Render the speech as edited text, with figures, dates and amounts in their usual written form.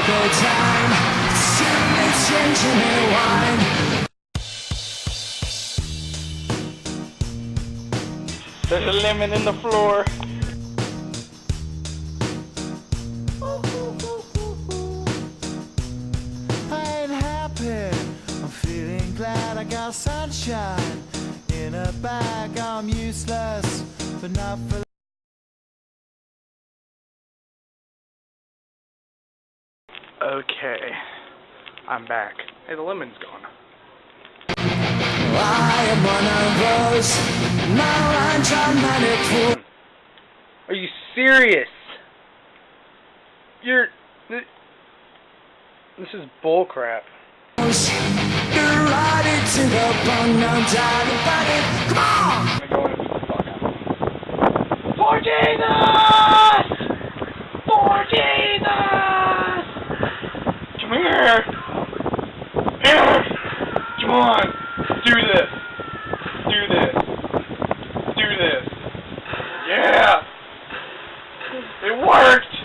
the time. It's changing me wine. There's a lemon in the floor. I ain't happy. I'm feeling glad I got sunshine in a bag. I'm useless, but not for. Okay, I'm back. Hey, the lemon's gone. I am one of those melodramatic fools. Are you serious? This is bullcrap. You're right into the bone, no doubt about it. Come on! I'm gonna go and beat the fuck out of him. For Jesus! For Jesus! Come here! Here! Come on! Do this! Do this! Do this! Yeah! It worked!